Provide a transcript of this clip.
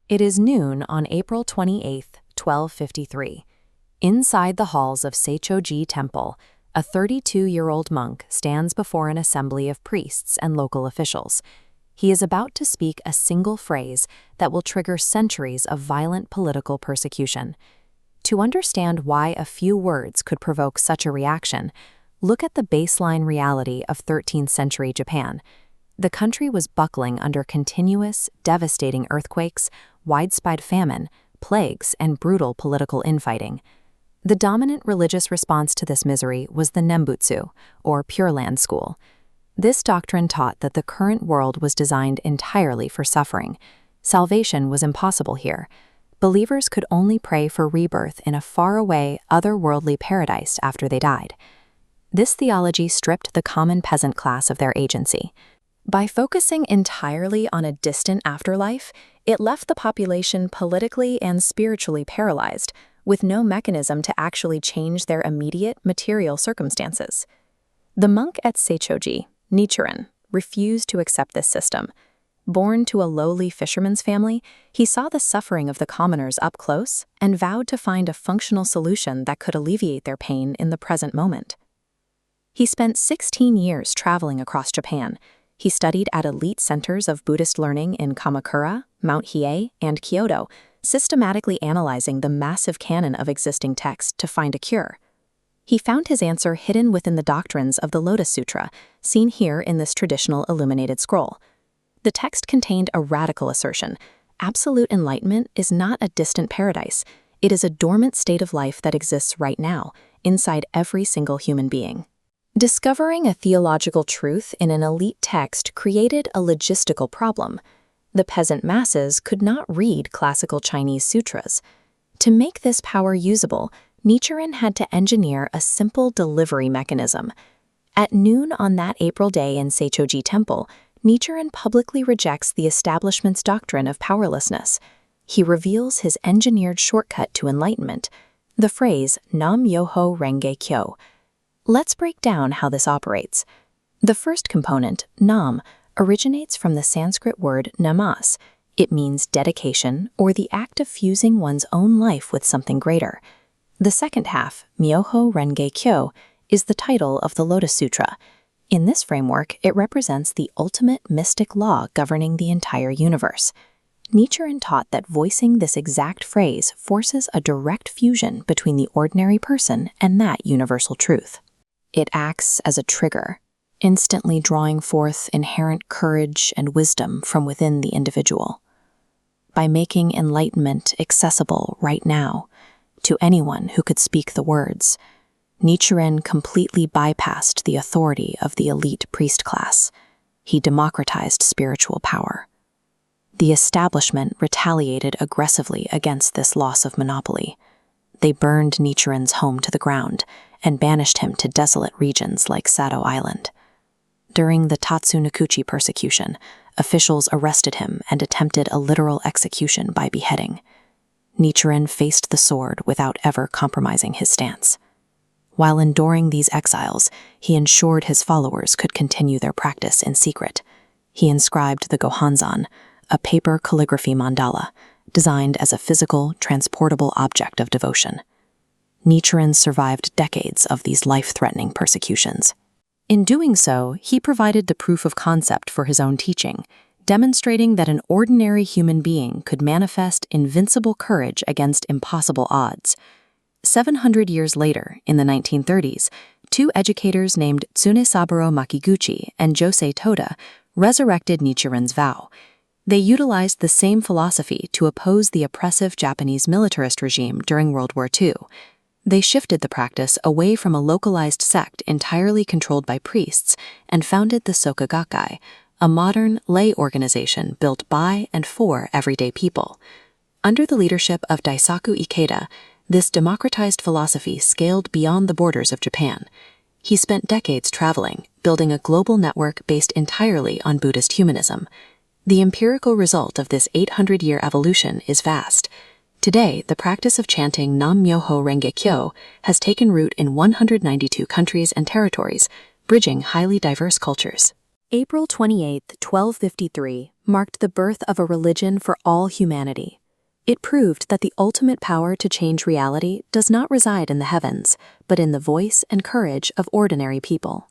It is noon on April 28, 1253. Inside the halls of Seichō-ji Temple, a 32-year-old monk stands before an assembly of priests and local officials. He is about to speak a single phrase that will trigger centuries of violent political persecution. To understand why a few words could provoke such a reaction, look at the baseline reality of 13th century Japan. The country was buckling under continuous, devastating earthquakes, widespread famine, plagues, and brutal political infighting. The dominant religious response to this misery was the Nembutsu, or Pure Land school. This doctrine taught that the current world was designed entirely for suffering. Salvation was impossible here. Believers could only pray for rebirth in a faraway, otherworldly paradise after they died. This theology stripped the common peasant class of their agency. By focusing entirely on a distant afterlife, it left the population politically and spiritually paralyzed, with no mechanism to actually change their immediate material circumstances. The monk at Seichōji, Nichiren, refused to accept this system. Born to a lowly fisherman's family, he saw the suffering of the commoners up close and vowed to find a functional solution that could alleviate their pain in the present moment. He spent 16 years traveling across Japan. He studied at elite centers of Buddhist learning in Kamakura, Mount Hiei, and Kyoto, systematically analyzing the massive canon of existing texts to find a cure. He found his answer hidden within the doctrines of the Lotus Sutra, seen here in this traditional illuminated scroll. The text contained a radical assertion: absolute enlightenment is not a distant paradise. It is a dormant state of life that exists right now, inside every single human being. Discovering a theological truth in an elite text created a logistical problem. The peasant masses could not read classical Chinese sutras. To make this power usable, Nichiren had to engineer a simple delivery mechanism. At noon on that April day in Seichō-ji Temple, Nichiren publicly rejects the establishment's doctrine of powerlessness. He reveals his engineered shortcut to enlightenment, the phrase Nam-myoho-renge-kyo. Let's break down how this operates. The first component, Nam, originates from the Sanskrit word namas. It means dedication or the act of fusing one's own life with something greater. The second half, Myoho-renge-kyo, is the title of the Lotus Sutra. In this framework, it represents the ultimate mystic law governing the entire universe. Nichiren taught that voicing this exact phrase forces a direct fusion between the ordinary person and that universal truth. It acts as a trigger, instantly drawing forth inherent courage and wisdom from within the individual. By making enlightenment accessible right now to anyone who could speak the words, Nichiren completely bypassed the authority of the elite priest class. He democratized spiritual power. The establishment retaliated aggressively against this loss of monopoly. They burned Nichiren's home to the ground and banished him to desolate regions like Sado Island. During the Tatsunokuchi persecution, officials arrested him and attempted a literal execution by beheading. Nichiren faced the sword without ever compromising his stance. While enduring these exiles, he ensured his followers could continue their practice in secret. He inscribed the Gohanzan, a paper calligraphy mandala, designed as a physical, transportable object of devotion. Nichiren survived decades of these life-threatening persecutions. In doing so, he provided the proof of concept for his own teaching, demonstrating that an ordinary human being could manifest invincible courage against impossible odds. 700 years later, in the 1930s, two educators named Tsunesaburo Makiguchi and Josei Toda resurrected Nichiren's vow. They utilized the same philosophy to oppose the oppressive Japanese militarist regime during World War II. They shifted the practice away from a localized sect entirely controlled by priests and founded the Soka Gakkai, a modern lay organization built by and for everyday people. Under the leadership of Daisaku Ikeda, this democratized philosophy scaled beyond the borders of Japan. He spent decades traveling, building a global network based entirely on Buddhist humanism. The empirical result of this 800-year evolution is vast. Today, the practice of chanting Nam-myoho-renge-kyo has taken root in 192 countries and territories, bridging highly diverse cultures. April 28, 1253, marked the birth of a religion for all humanity. It proved that the ultimate power to change reality does not reside in the heavens, but in the voice and courage of ordinary people.